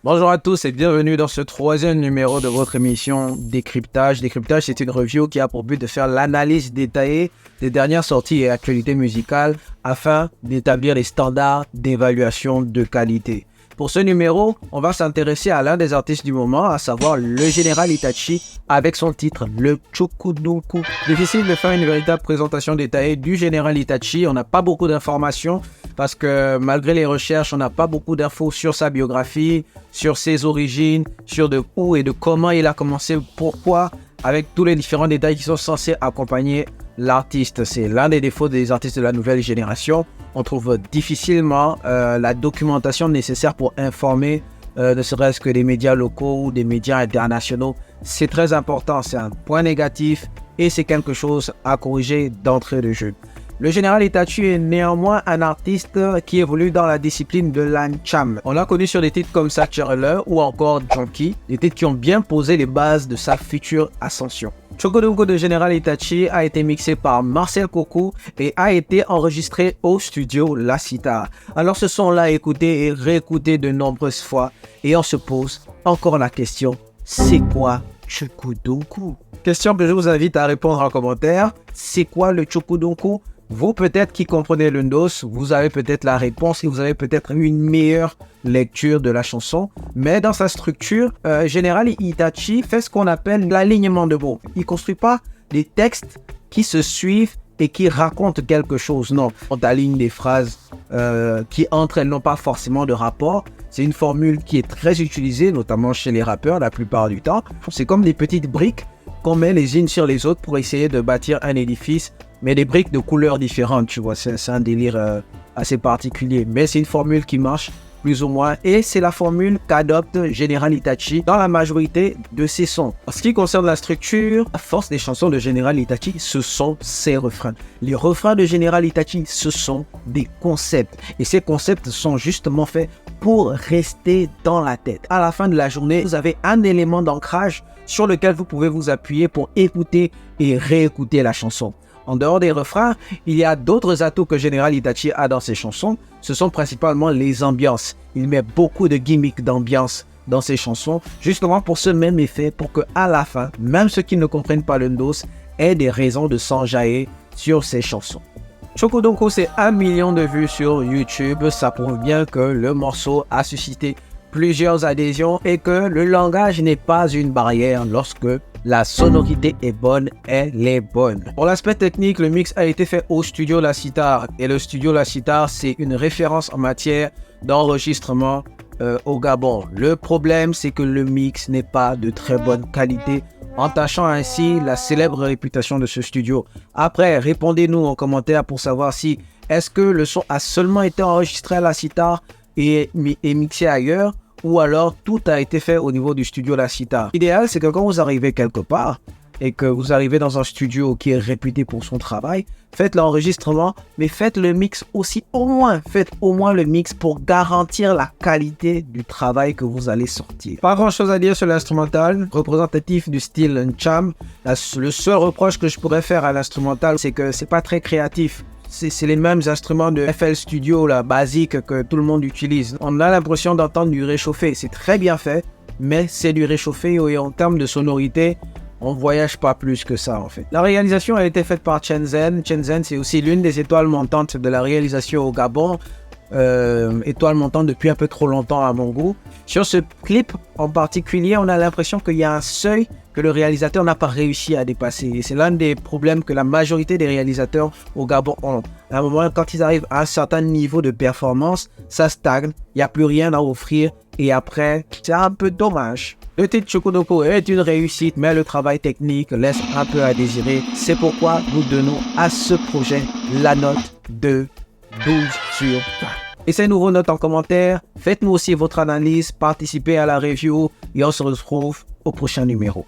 Bonjour à tous et bienvenue dans ce troisième numéro de votre émission Décryptage. Décryptage, c'est une review qui a pour but de faire l'analyse détaillée des dernières sorties et actualités musicales afin d'établir les standards d'évaluation de qualité. Pour ce numéro, on va s'intéresser à l'un des artistes du moment, à savoir le Général Itachi avec son titre Le Chukudunku. Difficile de faire une véritable présentation détaillée du Général Itachi, on n'a pas beaucoup d'informations parce que malgré les recherches, on n'a pas beaucoup d'infos sur sa biographie, sur ses origines, sur de où et de comment il a commencé, pourquoi, avec tous les différents détails qui sont censés accompagner l'artiste. C'est l'un des défauts des artistes de la nouvelle génération. On trouve difficilement la documentation nécessaire pour informer ne serait-ce que des médias locaux ou des médias internationaux. C'est très important, c'est un point négatif et c'est quelque chose à corriger d'entrée de jeu. Le Général Itachi est néanmoins un artiste qui évolue dans la discipline de l'ancham. On l'a connu sur des titres comme Satchel ou encore Junkie, des titres qui ont bien posé les bases de sa future ascension. Chukudunku de Général Itachi a été mixé par Marcel Coco et a été enregistré au studio La Sitar. Alors ce son-là écouté et réécouté de nombreuses fois et on se pose encore la question, c'est quoi Chukudunku? Question que je vous invite à répondre en commentaire, c'est quoi le Chukudunku? Vous peut-être qui comprenez le ndos, vous avez peut-être la réponse et vous avez peut-être eu une meilleure lecture de la chanson. Mais dans sa structure, Général Itachi fait ce qu'on appelle l'alignement de mots. Il ne construit pas des textes qui se suivent et qui racontent quelque chose. Non, on aligne des phrases qui entre elles n'ont pas forcément de rapport. C'est une formule qui est très utilisée, notamment chez les rappeurs la plupart du temps. C'est comme des petites briques qu'on met les unes sur les autres pour essayer de bâtir un édifice, mais des briques de couleurs différentes, tu vois, c'est un délire assez particulier, mais c'est une formule qui marche plus ou moins, et c'est la formule qu'adopte Général Itachi dans la majorité de ses sons. En ce qui concerne la structure, la force des chansons de Général Itachi, ce sont ses refrains. Les refrains de Général Itachi, ce sont des concepts, et ces concepts sont justement faits pour rester dans la tête. À la fin de la journée, vous avez un élément d'ancrage sur lequel vous pouvez vous appuyer pour écouter et réécouter la chanson. En dehors des refrains, il y a d'autres atouts que Général Itachi a dans ses chansons. Ce sont principalement les ambiances. Il met beaucoup de gimmicks d'ambiance dans ses chansons, justement pour ce même effet, pour que à la fin, même ceux qui ne comprennent pas le ndos aient des raisons de s'enjailler sur ses chansons. Chukudunku, c'est 1 million de vues sur YouTube. Ça prouve bien que le morceau a suscité plusieurs adhésions et que le langage n'est pas une barrière lorsque la sonorité est bonne, elle est bonne. Pour l'aspect technique, le mix a été fait au studio La Sitar. Et le studio La Sitar, c'est une référence en matière d'enregistrement au Gabon. Le problème, c'est que le mix n'est pas de très bonne qualité, entachant ainsi la célèbre réputation de ce studio. Après, répondez-nous en commentaire pour savoir si est-ce que le son a seulement été enregistré à La Sitar et mixé ailleurs, ou alors tout a été fait au niveau du studio La Sitar. L'idéal, c'est que quand vous arrivez quelque part et que vous arrivez dans un studio qui est réputé pour son travail, faites l'enregistrement, mais faites le mix aussi faites au moins le mix pour garantir la qualité du travail que vous allez sortir. Pas grand chose à dire sur l'instrumental, représentatif du style Ncham. Le seul reproche que je pourrais faire à l'instrumental, c'est que c'est pas très créatif. C'est les mêmes instruments de FL Studio là, basiques que tout le monde utilise. On a l'impression d'entendre du réchauffé. C'est très bien fait, mais c'est du réchauffé et en termes de sonorité, on ne voyage pas plus que ça en fait. La réalisation a été faite par Chenzen. Chenzen, c'est aussi l'une des étoiles montantes de la réalisation au Gabon. Étoile montante depuis un peu trop longtemps à mon goût. Sur ce clip en particulier, on a l'impression qu'il y a un seuil que le réalisateur n'a pas réussi à dépasser. Et c'est l'un des problèmes que la majorité des réalisateurs au Gabon ont. À un moment, quand ils arrivent à un certain niveau de performance, ça stagne, il n'y a plus rien à offrir et après, c'est un peu dommage. Le titre Chukudunku est une réussite, mais le travail technique laisse un peu à désirer. C'est pourquoi nous donnons à ce projet la note de 12 sur 20. Laissez-nous vos notes en commentaire, faites-nous aussi votre analyse, participez à la review et on se retrouve au prochain numéro.